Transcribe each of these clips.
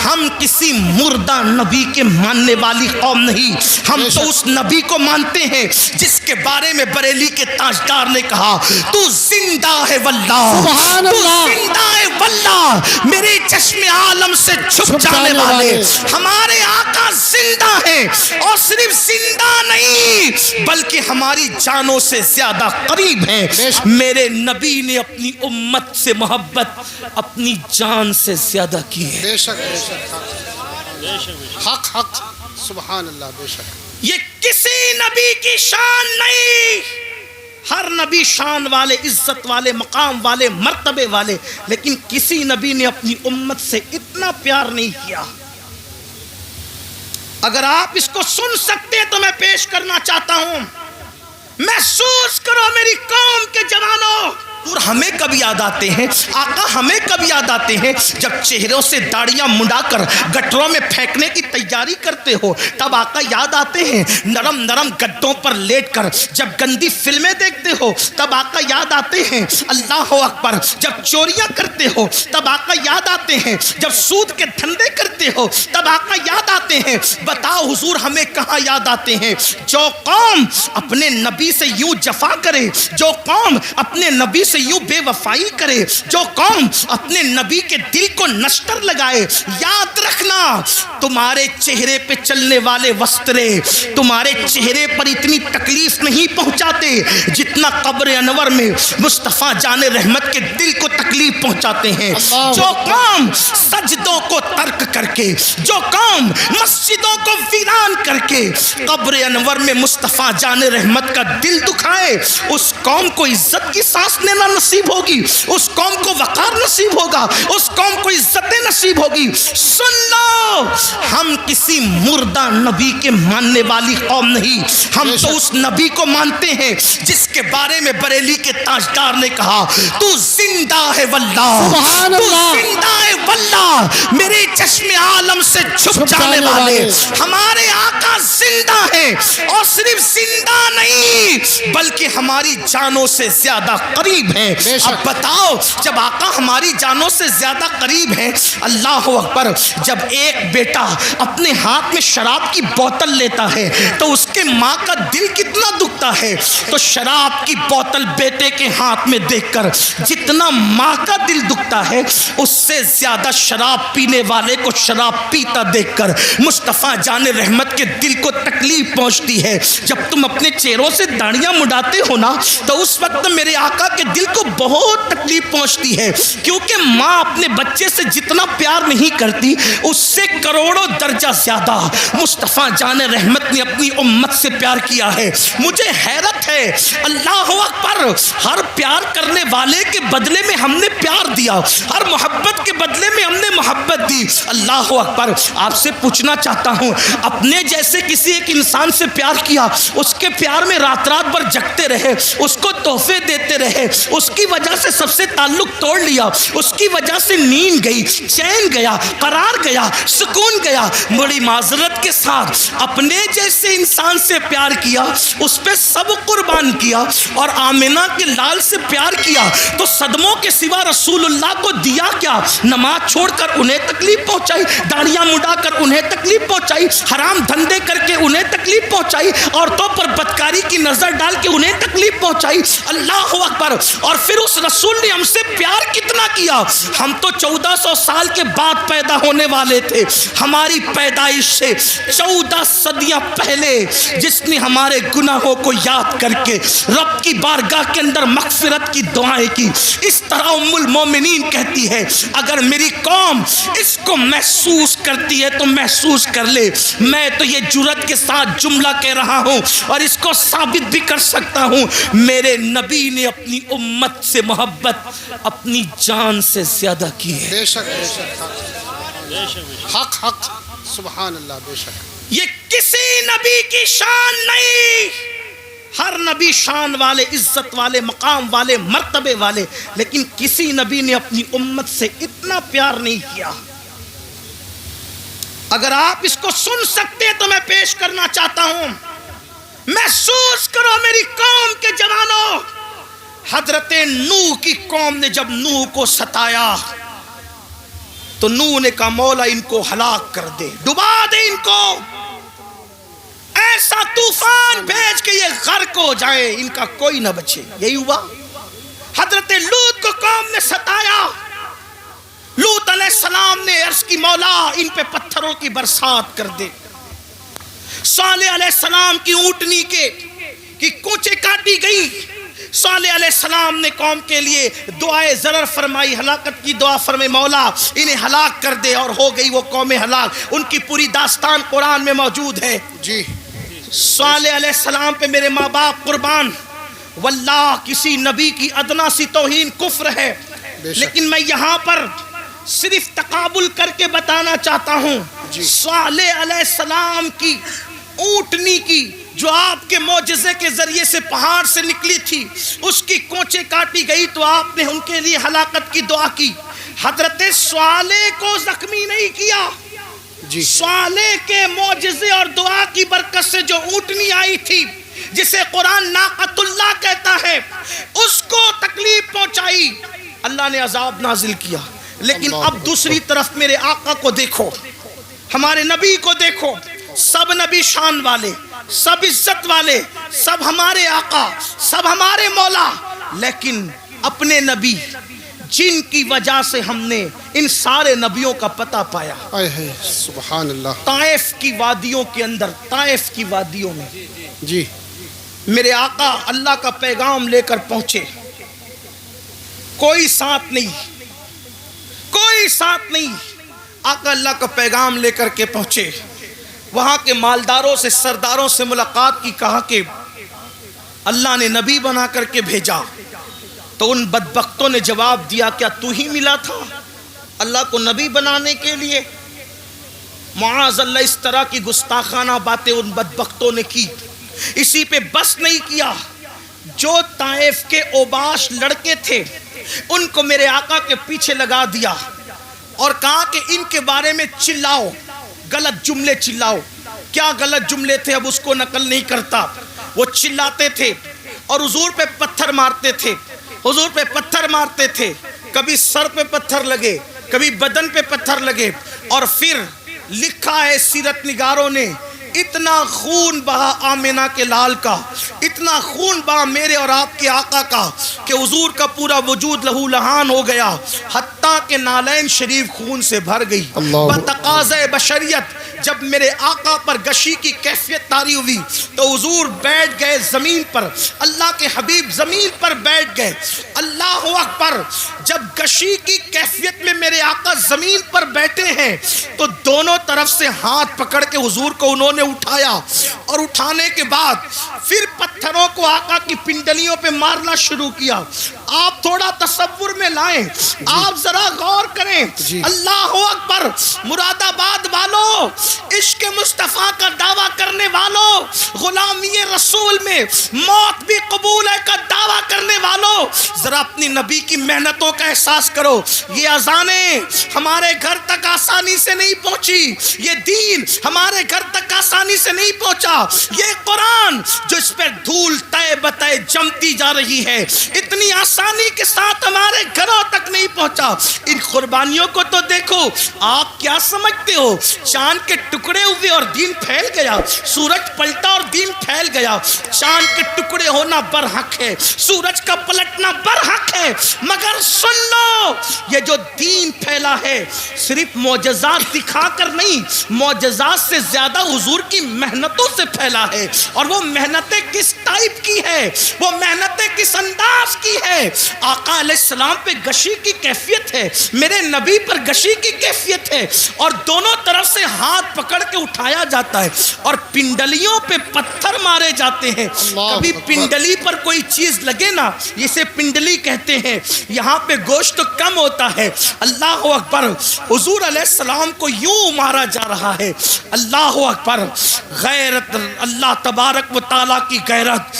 ہم کسی مردہ نبی کے ماننے والی قوم نہیں، ہم تو اس نبی کو مانتے ہیں جس کے بارے میں بریلی کے تاجدار نے کہا تو زندہ ہے واللہ، تو زندہ ہے واللہ، میرے چشم عالم سے چھپ جانے والے ہمارے آقا زندہ ہیں، اور صرف زندہ نہیں بلکہ ہماری جانوں سے زیادہ قریب ہیں۔ میرے نبی نے اپنی امت سے محبت اپنی جان سے زیادہ کی ہے۔ بے شک بے شک، حق حق، سبحان اللہ، بے شک۔ یہ کسی نبی کی شان نہیں، ہر نبی شان والے، عزت والے، مقام والے، مرتبے والے، لیکن کسی نبی نے اپنی امت سے اتنا پیار نہیں کیا۔ اگر آپ اس کو سن سکتے تو میں پیش کرنا چاہتا ہوں، محسوس کرو میری قوم کے جوانوں، اور ہمیں کب یاد آتے ہیں آقا، ہمیں کب یاد آتے ہیں جب چہروں سے داڑیاں منڈا کر گٹروں میں پھینکنے کی تیاری کرتے ہو تب آقا یاد آتے ہیں، نرم نرم گدوں پر لیٹ کر جب گندی فلمیں دیکھتے ہو تب آقا یاد آتے ہیں، اللہ اکبر، جب چوریاں کرتے ہو تب آقا یاد آتے ہیں، جب سود کے دھندے کرتے ہو تب آقا یاد آتے ہیں۔ بتاؤ حضور ہمیں کہاں یاد آتے ہیں؟ جو قوم اپنے نبی سے یوں جفا کرے، جو قوم اپنے نبی سے یوں بے وفائی کرے، جو قوم اپنے نبی کے دل کو نشتر لگائے، یاد رکھنا تمہارے چہرے پہ چلنے والے وسترے تمہارے چہرے پر اتنی تکلیف نہیں پہنچاتے جتنا قبر انور میں مصطفیٰ جان رحمت کے دل کو تکلیف پہنچاتے ہیں۔ جو قوم سجدوں کو ترک کر کے، جو قوم مسجدوں کو ویران کر کے قبر انور میں مصطفیٰ جان رحمت کا دل دکھائے، اس قوم کو عزت کی سانس لینا نصیب ہوگی، اس قوم کو وقار نصیب ہوگا، اس قوم کو عزتیں نصیب ہوگی۔ سن لو، ہم کسی مردہ نبی کے ماننے والی قوم نہیں، ہم تو اس نبی کو مانتے ہیں جس کے بارے میں بریلی کے تاجدار نے کہا تو زندہ ہے واللہ، تو زندہ ہے واللہ، میرے چشم عالم سے چھپ جانے والے ہمارے آقا زندہ ہیں، اور صرف زندہ نہیں بلکہ ہماری جانوں سے زیادہ قریب ہیں۔ اب بتاؤ، جب آقا ہماری جانوں سے زیادہ قریب ہیں، اللہ اکبر، جب ایک بیٹا اپنے ہاتھ میں شراب کی بوتل لیتا ہے تو اس کے ماں کا دل کتنا دکھتا ہے، تو شراب کی بوتل بیٹے کے ہاتھ میں دیکھ کر جتنا ماں کا دل دکھتا ہے اس سے زیادہ شراب پینے والے کو شراب پیتا دیکھ کر مصطفیٰ جان رحمت کے دل کو تکلیف پہنچتی ہے۔ جب تم اپنے چہروں سے داڑیاں مڈاتے ہو نا تو اس وقت میرے آقا کے دل کو بہت تکلیف پہنچتی ہے، کیونکہ ماں اپنے بچے سے جتنا پیار نہیں کرتی اس سے کروڑوں درجہ زیادہ مصطفیٰ جان رحمت نے اپنی امت سے پیار کیا ہے۔ مجھے حیرت ہے، اللہ اکبر، ہر پیار کرنے والے کے بدلے میں ہم نے پیار دیا، ہر محبت کے بدلے میں ہم نے محبت دی۔ اللہ اکبر، آپ سے پوچھنا چاہتا ہوں، اپنے جیسے کسی ایک انسان سے پیار کیا، اس کے پیار میں رات رات بھر جگتے رہے، اس کو تحفے دیتے رہے، اس کی وجہ سے سب سے تعلق توڑ لیا، اس کی وجہ سے نیند گئی، چین گیا، قرار گیا، سکون گیا، بڑی معذرت کے ساتھ اپنے جیسے انسان سے پیار کیا، اس پہ سب قربان کیا، اور آمنہ کے لال سے پیار کیا تو صدموں کے سوا رسول اللہ کو دیا کیا؟ نماز چھوڑ کر انہیں تکلیف پہنچائی، داڑیاں مڈا کر انہیں تکلیف پہنچائی، حرام دھندے کر کے انہیں تکلیف پہنچائی، عورتوں پر بدکاری کی نظر ڈال کے انہیں تکلیف پہنچائی۔ اللہ اکبر، اور پھر اس رسول نے ہم سے پیار کتنا کیا؟ ہم تو 1400 سال کے بعد پیدا ہونے والے تھے، ہماری پیدائش سے 14 صدیاں پہلے جس نے ہمارے گناہوں کو یاد کر کے رب کی بارگاہ کے اندر مغفرت کی دعائیں کی، اس طرح ام المومنین کہتی ہے اگر میری قوم اس کو محسوس کرتی ہے تو محسوس کر لے۔ میں تو یہ جرأت کے ساتھ جملہ کہہ رہا ہوں اور اس کو ثابت بھی کر سکتا ہوں، میرے نبی نے اپنی امت سے محبت اپنی جان سے زیادہ کی ہے۔ بے شک بے شک، حق حق، سبحان اللہ، بے شک۔ یہ کسی نبی کی شان نہیں، ہر نبی شان والے، عزت والے، مقام والے، مرتبے والے، لیکن کسی نبی نے اپنی امت سے اتنا پیار نہیں کیا۔ اگر آپ اس کو سن سکتے تو میں پیش کرنا چاہتا ہوں، محسوس کرو میری قوم کے جوانوں، حضرت نوح کی قوم نے جب نوح کو ستایا تو نوح نے کہا مولا ان کو ہلاک کر دے، ڈبا دے ان کو، ایسا طوفان بھیج کہ یہ غرق ہو جائے، ان کا کوئی نہ بچے۔ یہی ہوا۔ حضرت لوط کو قوم نے ستایا، لوط علیہ السلام نے عرض کی مولا ان پہ پتھروں کی برسات کر دے۔ صالح علیہ السلام کی اونٹنی کی کونچے کاٹی گئی، صالح علیہ السلام نے قوم کے لیے دعائے ضرر فرمائی، ہلاکت کی دعا فرمائی، مولا انہیں ہلاک کر دے، اور ہو گئی وہ قوم ہلاک۔ ان کی پوری داستان قرآن میں موجود ہے۔ جی صالح علیہ السلام پہ میرے ماں باپ قربان، واللہ کسی نبی کی ادنا سی توہین کفر ہے، لیکن میں یہاں پر صرف تقابل کر کے بتانا چاہتا ہوں۔ صالح علیہ السلام کی اونٹنی کی جو آپ کے معجزے کے ذریعے سے پہاڑ سے نکلی تھی، اس کی کونچے کاٹی گئی تو آپ نے ان کے لیے ہلاکت کی دعا کی۔ حضرت صالح کو زخمی نہیں کیا، صالح کے معجزے اور دعا کی برکت سے جو اونٹنی آئی تھی جسے قرآن ناقۃ اللہ کہتا ہے، اس کو تکلیف پہنچائی، اللہ نے عذاب نازل کیا۔ لیکن اب دوسری طرف میرے آقا کو دیکھو، ہمارے نبی کو دیکھو، سب نبی شان والے، سب عزت والے، سب ہمارے آقا، سب ہمارے مولا، لیکن اپنے نبی جن کی وجہ سے ہم نے ان سارے نبیوں کا پتہ پایا، سبحان اللہ، طائف کی وادیوں کے اندر، طائف کی وادیوں میں جی میرے آقا اللہ کا پیغام لے کر پہنچے، کوئی ساتھ نہیں، کوئی ساتھ نہیں، آقا اللہ کا پیغام لے کر کے پہنچے، وہاں کے مالداروں سے، سرداروں سے ملاقات کی، کہا کہ اللہ نے نبی بنا کر کے بھیجا۔ تو ان بدبختوں نے جواب دیا کیا تو ہی ملا تھا اللہ کو نبی بنانے کے لیے؟ معاذ اللہ، اس طرح کی گستاخانہ باتیں ان بدبختوں نے کی۔ اسی پہ بس نہیں کیا، جو طائف کے اوباش لڑکے تھے ان کو میرے آقا کے پیچھے لگا دیا اور کہا کہ ان کے بارے میں چلاؤ، غلط جملے چلاؤ۔ کیا غلط جملے تھے اب اس کو نقل نہیں کرتا، وہ چلاتے تھے اور حضور پہ پتھر مارتے تھے، حضور پہ پتھر مارتے تھے، کبھی سر پہ پتھر لگے، کبھی بدن پہ پتھر لگے، اور پھر لکھا ہے سیرت نگاروں نے اتنا خون بہا آمنہ کے لال کا، اتنا خون بہا میرے اور آپ کے آقا کا کہ حضور کا پورا وجود لہو لہان ہو گیا، حتیٰ کہ نالین شریف خون سے بھر گئی۔ بتقاضۂ بشریت جب میرے آقا پر گشی کی کیفیت طاری ہوئی تو حضور بیٹھ گئے زمین پر، اللہ کے حبیب زمین پر بیٹھ گئے۔ اللہ اکبر، جب گشی کی کیفیت میں میرے آقا زمین پر بیٹھے ہیں تو دونوں طرف سے ہاتھ پکڑ کے حضور کو انہوں نے اٹھایا، اور اٹھانے کے بعد پھر پتھروں کو آقا کی پنڈلیوں پہ مارنا شروع کیا۔ آپ تھوڑا تصور میں لائیں، آپ ذرا غور کریں۔ اللہ اکبر، مراد آباد والوں، عشق مصطفیٰ کا دعویٰ کرنے والوں، غلامی رسول میں موت بھی قبول ہے کا دعویٰ کرنے والوں، ذرا اپنی نبی کی محنتوں کا احساس کرو۔ یہ اذانیں ہمارے گھر تک آسانی سے نہیں پہنچی، یہ دین ہمارے گھر تک آسانی سے نہیں پہنچا، یہ قرآن جو اس پر دھول تہ بتہ جمتی جا رہی ہے اتنی آسانی کے ساتھ ہمارے گھروں تک نہیں پہنچا۔ ان قربانیوں کو تو دیکھو، آپ کیا سمجھتے ہو چاند کے ٹکڑے ہوئے اور دین پھیل گیا، سورج پلٹا اور دین پھیل گیا؟ چاند کے ٹکڑے ہونا برحق ہے، سورج کا پلٹنا برحق ہے، مگر سن لو یہ جو دین پھیلا ہے صرف معجزات دکھا کر نہیں، معجزات سے زیادہ حضور کی محنتوں سے پھیلا ہے۔ اور وہ محنتیں کس ٹائپ کی ہے، وہ محنتیں کس انداز کی ہے؟ آقا علیہ السلام پہ گشی کی کیفیت ہے، میرے نبی پر گشی کی کیفیت ہے، اور دونوں طرف سے ہاتھ پکڑ کے اٹھایا جاتا ہے اور پنڈلیوں پہ پتھر مارے جاتے ہیں۔ کبھی پنڈلی پر کوئی چیز لگے نا، اسے پنڈلی کہتے ہیں، یہاں پہ گوشت کم ہوتا ہے۔ اللہ اکبر، حضور علیہ السلام کو یوں مارا جا رہا ہے۔ اللہ اکبر، غیرت اللہ تبارک و تعالیٰ کی غیرت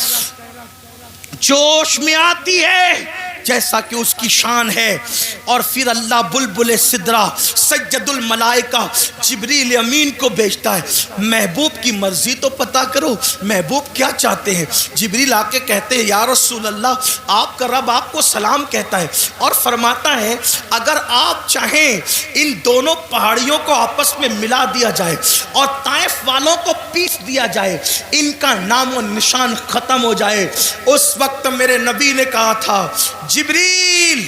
جوش میں آتی ہے جیسا کہ اس کی شان ہے، اور پھر اللہ بلبل سدرہ سید الملائکہ جبریل امین کو بھیجتا ہے، محبوب کی مرضی تو پتا کرو، محبوب کیا چاہتے ہیں؟ جبریل آ کے کہتے ہیں یا رسول اللہ آپ کا رب آپ کو سلام کہتا ہے، اور فرماتا ہے اگر آپ چاہیں ان دونوں پہاڑیوں کو آپس میں ملا دیا جائے اور طائف والوں کو پیس دیا جائے، ان کا نام و نشان ختم ہو جائے۔ اس وقت میرے نبی نے کہا تھا جبریل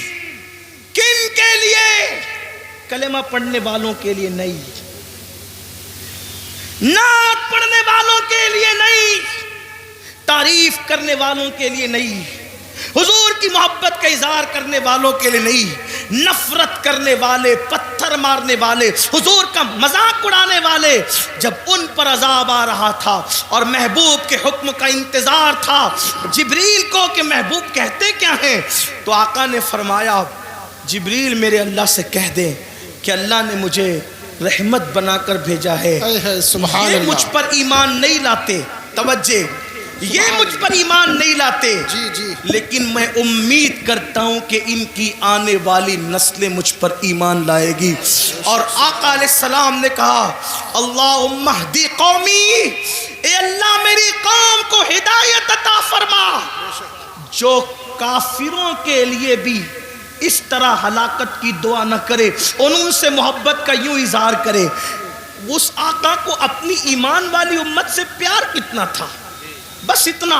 کن کے لیے؟ کلمہ پڑھنے والوں کے لیے نہیں، نعت پڑھنے والوں کے لیے نہیں، تعریف کرنے والوں کے لیے نہیں، حضور کی محبت کا اظہار کرنے والوں کے لیے نہیں، نفرت کرنے والے، پتھر مارنے والے، حضور کا مذاق اڑانے والے، جب ان پر عذاب آ رہا تھا اور محبوب کے حکم کا انتظار تھا جبریل کو کہ محبوب کہتے کیا ہیں، تو آقا نے فرمایا جبریل میرے اللہ سے کہہ دیں کہ اللہ نے مجھے رحمت بنا کر بھیجا ہے، سبحان یہ اللہ، مجھ پر ایمان نہیں لاتے، توجہ، یہ مجھ پر ایمان نہیں لاتے، جی لیکن میں امید کرتا ہوں کہ ان کی آنے والی نسلیں مجھ پر ایمان لائے گی۔ اور آقا علیہ السلام نے کہا اللہم اہدی قومی، اے اللہ میری قوم کو ہدایت عطا فرما، جو کافروں کے لیے بھی اس طرح ہلاکت کی دعا نہ کرے، ان سے محبت کا یوں اظہار کرے۔ اس آقا کو اپنی ایمان والی امت سے پیار کتنا تھا، بس اتنا۔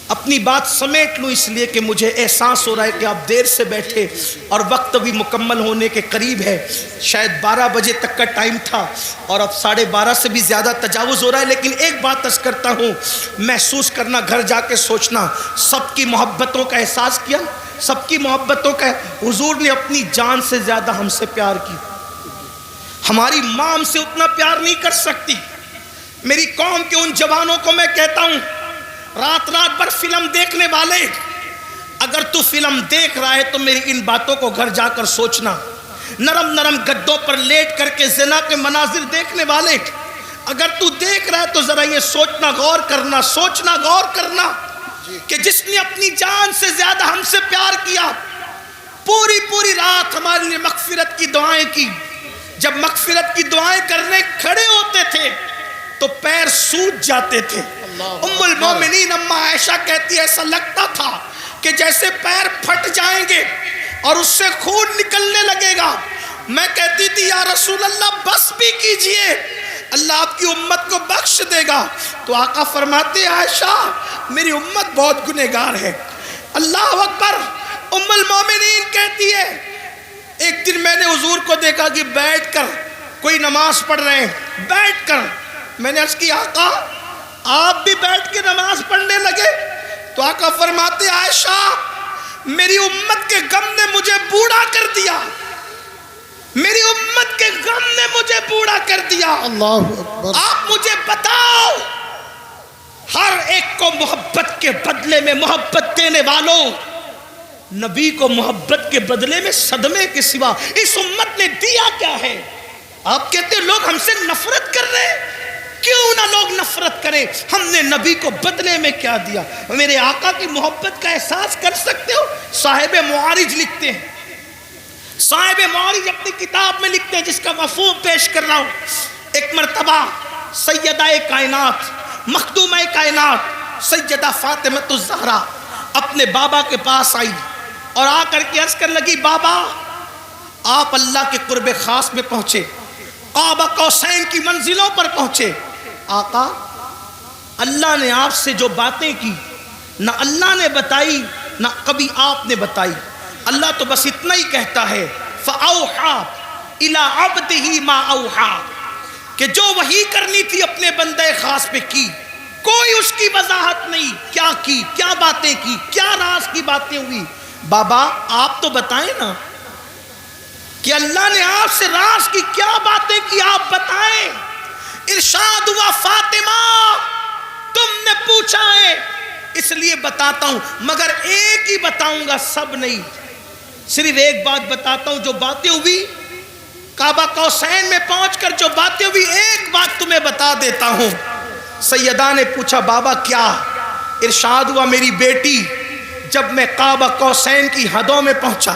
اپنی بات سمیٹ لوں اس لیے کہ مجھے احساس ہو رہا ہے کہ آپ دیر سے بیٹھے اور وقت بھی مکمل ہونے کے قریب ہے، شاید 12 بجے تک کا ٹائم تھا اور اب 12:30 سے بھی زیادہ تجاوز ہو رہا ہے، لیکن ایک بات عرض کرتا ہوں، محسوس کرنا، گھر جا کے سوچنا، سب کی محبتوں کا احساس کیا، سب کی محبتوں کا۔ حضور نے اپنی جان سے زیادہ ہم سے پیار کی، ہماری ماں ہم سے اتنا پیار نہیں کر سکتی۔ میری قوم کے ان جوانوں کو میں کہتا ہوں، رات بھر فلم دیکھنے والے، اگر تو فلم دیکھ رہا ہے تو میری ان باتوں کو گھر جا کر سوچنا۔ نرم گدوں پر لیٹ کر کے زنا کے مناظر دیکھنے والے، اگر تو دیکھ رہا ہے تو ذرا یہ سوچنا، غور کرنا، سوچنا، غور کرنا کہ جس نے اپنی جان سے زیادہ ہم سے پیار کیا، پوری رات ہمارے لیے مغفرت کی دعائیں کی۔ جب مغفرت کی دعائیں کرنے کھڑے ہوتے تھے تو پیر سوج جاتے تھے۔ ام المومنین اما عائشہ کہتی ہے ایسا لگتا تھا کہ جیسے پیر پھٹ جائیں گے اور اس سے خون نکلنے لگے گا۔ میں کہتی تھی یا رسول اللہ بس بھی کیجئے، اللہ آپ کی امت کو بخش دے گا۔ تو آقا فرماتے ہیں عائشہ میری امت بہت گنہگار ہے۔ اللہ اکبر۔ ام المومنین کہتی ہے ایک دن میں نے حضور کو دیکھا کہ بیٹھ کر کوئی نماز پڑھ رہے ہیں، بیٹھ کر۔ میں نے عرض کی آقا آپ بھی بیٹھ کے نماز پڑھنے لگے؟ تو آقا فرماتے عائشہ میری امت کے غم نے مجھے بوڑھا کر دیا، میری امت کے غم نے مجھے بوڑھا کر دیا۔ اللہ اکبر۔ آپ مجھے بتاؤ، ہر ایک کو محبت کے بدلے میں محبت دینے والوں، نبی کو محبت کے بدلے میں صدمے کے سوا اس امت نے دیا کیا ہے؟ آپ کہتے ہیں لوگ ہم سے نفرت کر رہے ہیں، کیوں نہ لوگ نفرت کریں، ہم نے نبی کو بدلے میں کیا دیا؟ میرے آقا کی محبت کا احساس کر سکتے ہو؟ صاحب معارج لکھتے ہیں، صاحب معارج اپنی کتاب میں لکھتے ہیں جس کا مفہوم پیش کر رہا ہوں۔ ایک مرتبہ سیدہ کائنات، مخدومہ کائنات سیدہ فاطمہ الزہرا اپنے بابا کے پاس آئی اور آ کر کے عرض کر لگی بابا آپ اللہ کے قرب خاص میں پہنچے، قاب قوسین کی منزلوں پر پہنچے۔ آقا اللہ نے آپ سے جو باتیں کی نہ اللہ نے بتائی نہ کبھی آپ نے بتائی، اللہ تو بس اتنا ہی کہتا ہے فَأَوْحَا إِلَىٰ عَبْدِهِ مَا أَوْحَا، کہ جو وحی کرنی تھی اپنے بندے خاص پہ کی، کوئی اس کی وضاحت نہیں، کیا کی، کیا باتیں کی، کیا راز کی باتیں ہوئی۔ بابا آپ تو بتائیں نا کہ اللہ نے آپ سے راز کی کیا باتیں کی، آپ بتائیں۔ ارشاد ہوا فاطمہ تم نے پوچھا ہے اس لیے بتاتا ہوں، مگر ایک ہی بتاؤں گا، سب نہیں، صرف ایک بات بتاتا ہوں۔ جو باتیں ہوئی کعبہ قوسین میں پہنچ کر جو باتیں ہوئی، ایک بات تمہیں بتا دیتا ہوں۔ سیدہ نے پوچھا بابا کیا؟ ارشاد ہوا میری بیٹی جب میں کعبہ قوسین کی حدوں میں پہنچا،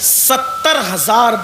70,000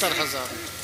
70,000।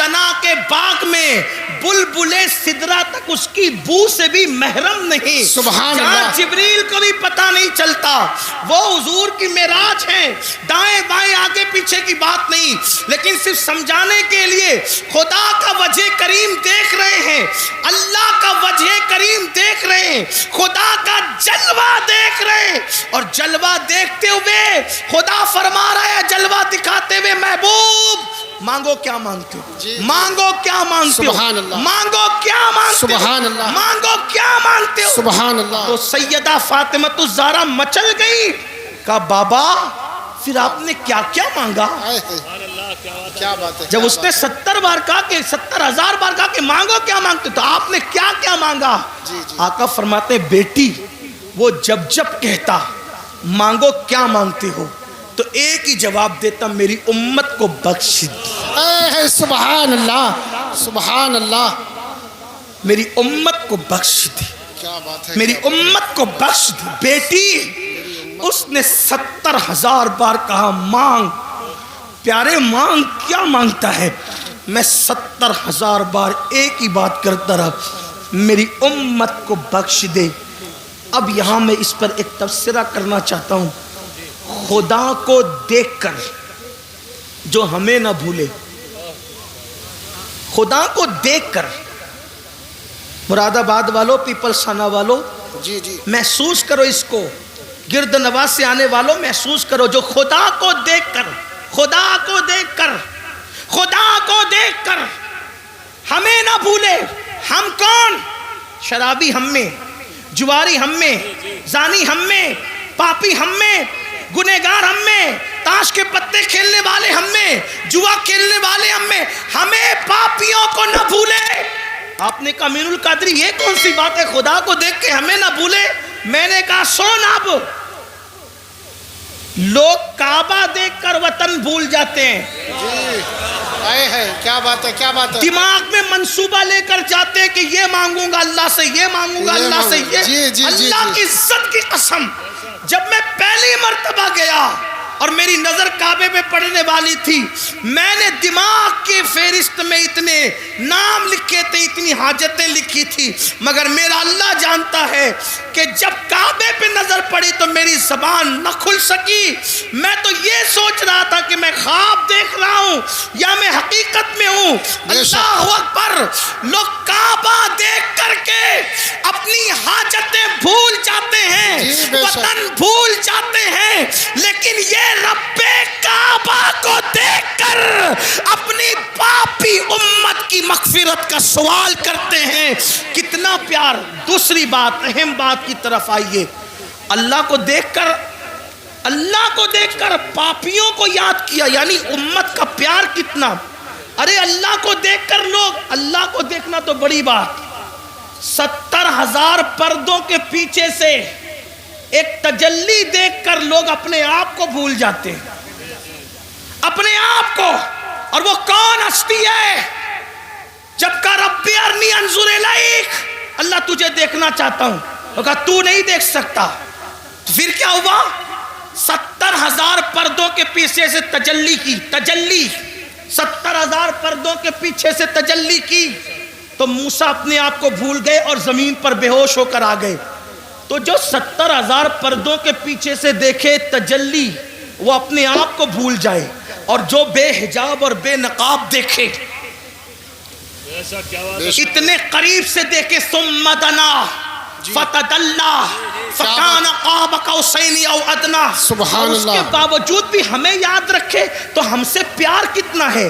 دنا کے باغ میں بلبلے سدرا تک اس کی بو سے بھی محرم نہیں. سبحان جہاں اللہ. جبریل کو بھی پتہ نہیں چلتا. وہ حضور کی معراج ہے. دائیں بائیں آگے پیچھے کی بات نہیں, لیکن صرف سمجھانے کے لیے خدا کا وجہ کریم دیکھ رہے ہیں, اللہ کا وجہ کریم دیکھ رہے ہیں, خدا کا جلوہ دیکھ رہے ہیں. اور جلوہ دیکھتے ہوئے خدا فرما رہا ہے, جلوہ دکھاتے ہوئے, محبوب مانگو کیا مانگتے ہو, جی. مانگو کیا مانگتے ہو, سبحان اللہ. مانگو کیا مانگتے ہو, سبحان اللہ. مانگو کیا مانگتے ہو. سبحان اللہ. تو سیدہ فاطمہ الزہرا مچل گئی. کہا بابا پھر آپ نے کیا کیا مانگا؟ کیا بات ہے. جب اس نے 70 بار کہا کہ 70,000 بار کہا کہ مانگو کیا مانگتے ہو, تو آپ نے کیا کیا مانگا؟ جی جی. آقا فرماتے ہیں بیٹی وہ جب کہتا مانگو کیا مانگتے ہو, تو ایک ہی جواب دیتا, میری امت کو بخش دے. سبحان اللہ. سبحان اللہ. میری امت کو بخش دے, کیا بات ہے. میری امت کو بخش دے. بیٹی اس نے 70,000 بار کہا مانگ. پیارے مانگ, کیا مانگتا ہے؟ میں 70,000 بار ایک ہی بات کرتا رہا, میری امت کو بخش دے. اب یہاں میں اس پر ایک تبصرہ کرنا چاہتا ہوں. خدا کو دیکھ کر جو ہمیں نہ بھولے, خدا کو دیکھ کر, مراد آباد والوں, پیپلز خانہ والوں, جی جی. محسوس کرو اس کو. گرد نواز سے آنے والوں محسوس کرو, جو خدا کو دیکھ کر, خدا کو دیکھ کر, خدا کو دیکھ کر ہمیں نہ بھولے. ہم کون؟ شرابی ہم میں, جواری ہم میں, زانی ہم میں, پاپی ہم میں, گنہگار ہم میں, تاش کے پتے کھیلنے والے ہم میں, جوا کھیلنے والے ہم میں. ہمیں پاپیوں کو نہ بھولے. آپ نے کہا امین القادری یہ کون سی بات ہے, خدا کو دیکھ کے ہمیں نہ بھولے؟ میں نے کہا سن, اب لوگ کعبہ دیکھ کر وطن بھول جاتے ہیں. جی. کیا بات ہے. کیا بات ہے. دماغ میں منصوبہ لے کر جاتے کہ یہ مانگوں گا اللہ سے, یہ مانگوں گا اللہ سے, یہ. جی جی. اللہ کی عزت کی قسم, جب میں پہلی مرتبہ گیا اور میری نظر کعبے پہ پڑنے والی تھی, میں نے دماغ کی فہرست میں اتنے نام لکھے تھے, اتنی حاجتیں لکھی تھی, مگر میرا اللہ جانتا ہے کہ جب کعبے پہ نظر پڑی تو میری زبان نہ کھل سکی. میں تو یہ سوچ رہا تھا کہ میں خواب دیکھ رہا ہوں یا میں حقیقت میں ہوں. اللہ اکبر. لوگ کعبہ دیکھ کر کے اپنی حاجتیں بھول جاتے ہیں, وطن بھول جاتے ہیں, لیکن یہ رب کعبہ کو دیکھ کر اپنی پاپی امت کی مغفرت کا سوال کرتے ہیں. کتنا پیار. دوسری بات, اہم بات کی طرف آئیے. اللہ کو دیکھ کر, اللہ کو دیکھ کر پاپیوں کو یاد کیا, یعنی امت کا پیار کتنا. ارے اللہ کو دیکھ کر لوگ, اللہ کو دیکھنا تو بڑی بات, 70,000 پردوں کے پیچھے سے ایک تجلی دیکھ کر لوگ اپنے آپ کو بھول جاتے ہیں, اپنے آپ کو. اور وہ کون ہستی ہے؟ جب کہا رب ارنی انظر الیک, اللہ تجھے دیکھنا چاہتا ہوں, وہ کہا تو نہیں دیکھ سکتا. پھر کیا ہوا؟ 70,000 پردوں کے پیچھے سے تجلی کی, تجلی 70,000 پردوں کے پیچھے سے تجلی کی, تو موسیٰ اپنے آپ کو بھول گئے اور زمین پر بے ہوش ہو کر آ گئے. تو جو 70,000 پردوں کے پیچھے سے دیکھے تجلی, وہ اپنے آپ کو بھول جائے, اور جو بے حجاب اور بے نقاب دیکھے, اتنے قریب سے دیکھے, ثم دنا فتدلی فکان قاب قوسین او ادنی, سبحان اور اس کے اللہ. باوجود بھی ہمیں یاد رکھے تو ہم سے پیار کتنا ہے.